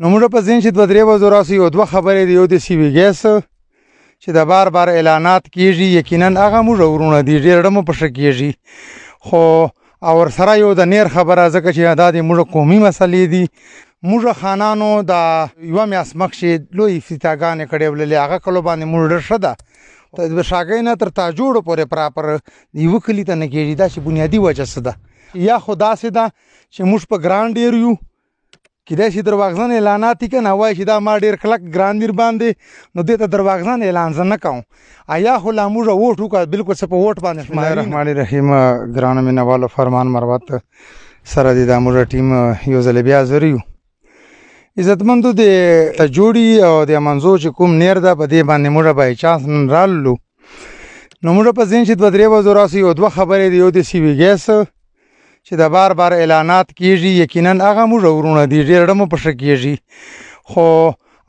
نو موږ په ځین چې 2-3 ورځې راسي یو دوه خبرې دی یو د سی وی ګیس چې د بار اعلانات کیږي یقینا هغه موږ ورونه دي ډېر ډمو په شک کیږي خو او سره یو د نیر خبره ځکه چې دا د موږ قومي مسلې دي موږ خانانو د یو میاس مخشي لوی افتتاحګانې کړې ولې هغه کلو باندې موږ ډېر شده د شاګینه تر تا جوړ پورې پراپر یو کلی ته نه کیږي دا چې بنیادی وجه څه ده یا خدا سي دا چې موږ په ګراند ایریو کله چې درواغزن اعلانات کنه وای چې دا ما ډیر کلک ګراندیر باندې نو دې ته درواغزن اعلان نه کوم آیا خو لا موږ ووټ وکړ بالکل څه په ووټ باندې بسم الله الرحمن الرحیم ګران مینوالو فرمان مروت سره د موږ ټیم یو ځل بیا زریو عزتمندو د تجوړي او د منځو چې کوم نیر ده په دې باندې موږ به چانس رالو نو موږ په ځین چې 2-3 ورځې راسي یو دوه خبرې دی یو د سی وی ګیس چې د بار اعلانات کیږي یقینا هغه موږ ورونه دي ډېر ډمو په شک کیږي خو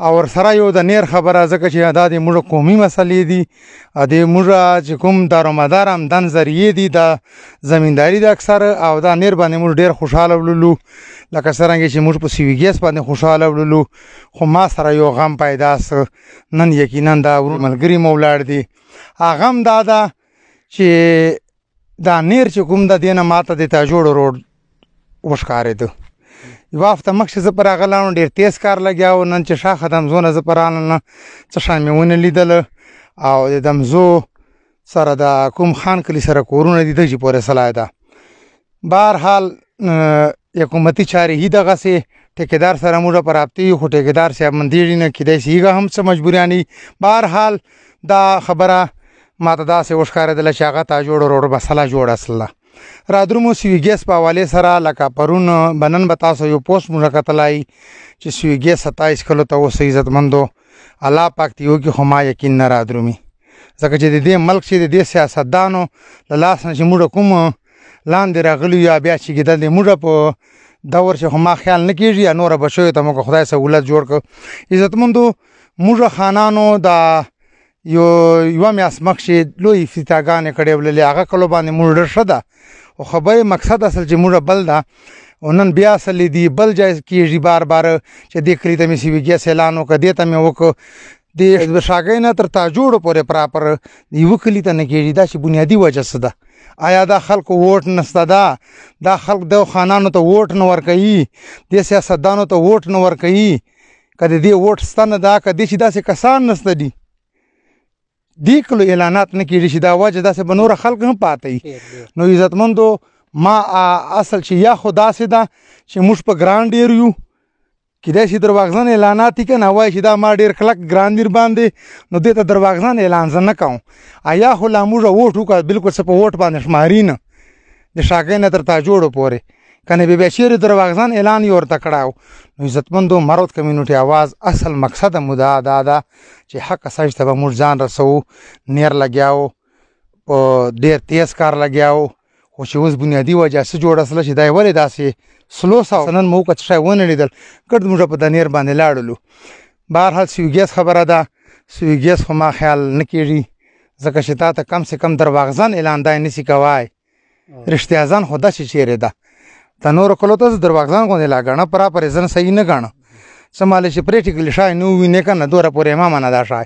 او سره یو د نیر خبره ځکه چې دا د موږ قومي مسلې دي د موږ چې کوم دارومدار آمدن ذریعہ دي د زمینداری د اکثر او دا نیر باندې موږ ډېر خوشاله ولولو لکه څنګه چې موږ په سی وی ګیس باندې خوشاله ولولو خو ما سره یو غم پیدا س نن یقینا دا ملګری مولاړ دي هغه هم دا ده چې دا نیر چې کوم د دینه ماته د تاجوړ روډ وښکارېده یو هفته مخکې زه پر هغه لاړم ډېر تیز کار لګیا و نن چې شا ختم زونه زه پر رانه څه شان مې ونه لیدله او د دمزو سره د کوم خان کلي سره کورونه دي دغې پورې سلای ده بهرحال حکومتي چارې هي دغسې ټیکېدار سره موږ په رابطې یو خو ټیکېدار صاحب مندېږي نه کیدای شي هغه هم څه مجبوریانې بهرحال دا خبره ما ته داسې وښکارېدله چې هغه تا جوړ روډ مسله جوړه اصله رادرومو سی وی ګیس په حوالې سره لکه پرون بنن به تاسو یو پوسټ موږ کتلای چې سی وی ګیس 27 کلو ته اوس عزتمندو الله پاک ته یو کې خو ما یقین نه رادرومي ځکه چې د دې ملک چې د دې سیاستدانو له لاس نه چې موږ کوم لاندې راغلي یا بیا چې کېدل د موږ په دور چې خو ما خیال نه کېږي یا نوره بچیو ته موږ خدای سهولت جوړ کړ عزتمندو موږ خانانو د یو میاس مخشي لوی افتتاحګانې کړې ولې هغه کلو باندې موږ ډېر ښه ده خو خبرې مقصد اصل چې موږ بل ده او نن بیا اصل دي بل ځای کېږي بار چې دې کلي ته مې سی وي ګیس اعلان وکړ دې ته مې وکړ د شاګینه تر تا جوړ پورې پراپر یو کلي ته نه کېږي دا چې بنیادی وجه څه ده آیا دا خلکو ووټ نسته ده دا خلک د خانانو ته ووټ نه ورکوي د سیاستدانو ته ووټ نه ورکوي که د دې ووټ شته نه ده که دې چې داسې کسان نسته دي دې کلو اعلانات نه کېږي چې دا وجه داسې به نوره خلک هم پاته وي نو عزتمندو ما اصل چې یا خو داسې ده چې موږ په ګراند ایریو کیدای شي درواغزن اعلانات کنه وای چې دا ما ډیر کلک ګراندیر باندې نو دې ته درواغزن اعلان نه کوم آیا خو لا موږ ووټ وکړ بالکل څه په ووټ باندې شماري نه د شاګینه تر تا جوړ پورې کنه به شیر درواغزن اعلان یې ورته کړاو نو عزتمندو مرود کمیونټي आवाज اصل مقصد مدا دا چې حق سجته به موږ ځان رسو نیر لګیاو او ډیر تیز کار لګیاو خو چې اوس بنیادی وجه څه جوړ اصله چې دا ولې داسې سلو سنن مو کڅ شای ونه لیدل کړ موږ په دنیر باندې لاړلو بهرحال سی وی ګیس خبره ده سی وی ګیس خو ما خیال نه کیږي ځکه چې تا ته کم سے کم درواغزن اعلان دای نسی کوای رښتیا ځان خدا شي چیرې ده تنور کولو ته درواغزن غونډه لاګنه پرا پرېزن صحیح نه غاڼه سماله چې پریکټیکلی شای نو وینې کنه دوره پورې ما نه دا شای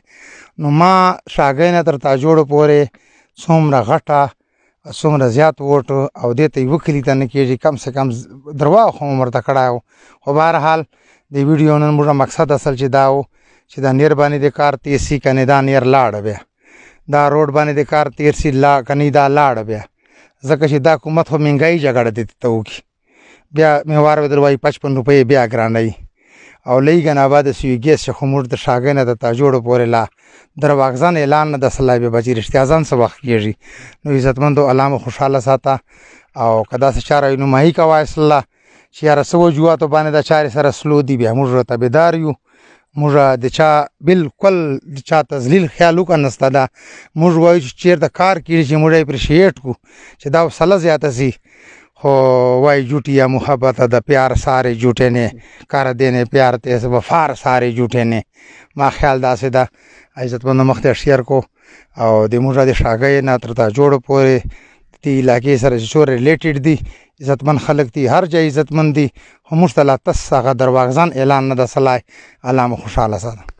نو ما شاګینه تر تا جوړ پورې څومره غټه څومره زیات ووټ او دې ته یو کلی ته نه کېږي کم سے کم درواغ خو مرته کړاو خو بهرحال د ویډیو نن موږ مقصد اصل چې دا و چې دا نیر باندې د کار تیسی کنه دا نیر لاړ بیا دا روډ باندې د کار تیرسی لا کنه دا لاړ بیا ځکه چې دا حکومت خو مهنګای جګړه دي ته وکي بیا مې وار ودروي 55 روپۍ بیا ګرانای او لېګن آباد سی ګیس خو موږ د شاګینه د تا جوړ پورې لا درواغزن اعلان نه د صلاحي بچی رښتیا ځان څه وخت کېږي نو عزتمندو علامه خوشاله ساته او کدا څه چاره نو ماهي کا وایس الله چې را سو جواتو باندې د چارې سره سلو دی بیا موږ ته بيدار یو موږ د چا بالکل د چا تذلیل خیال وکنسته دا موږ وایو چې چیر د کار کیږي چې موږ اپریشیټ کو چې دا وسله زیاته سي خو وای جوټي یا محبت د پیار ساره جوټه نه کار دینه پیار ته وفار ساره جوټه نه ما خیال داسې دا عزت مند مخته شیر کو او د موږ د شاګې نه تر تا جوړ پورې دی علاقې سره چې څو ریلیټډ دي عزتمن خلک دي هر ځای عزتمن دي خو موږ ته لا تس هغه درواغزن اعلان نه ده سلای الله مو خوشحاله ساته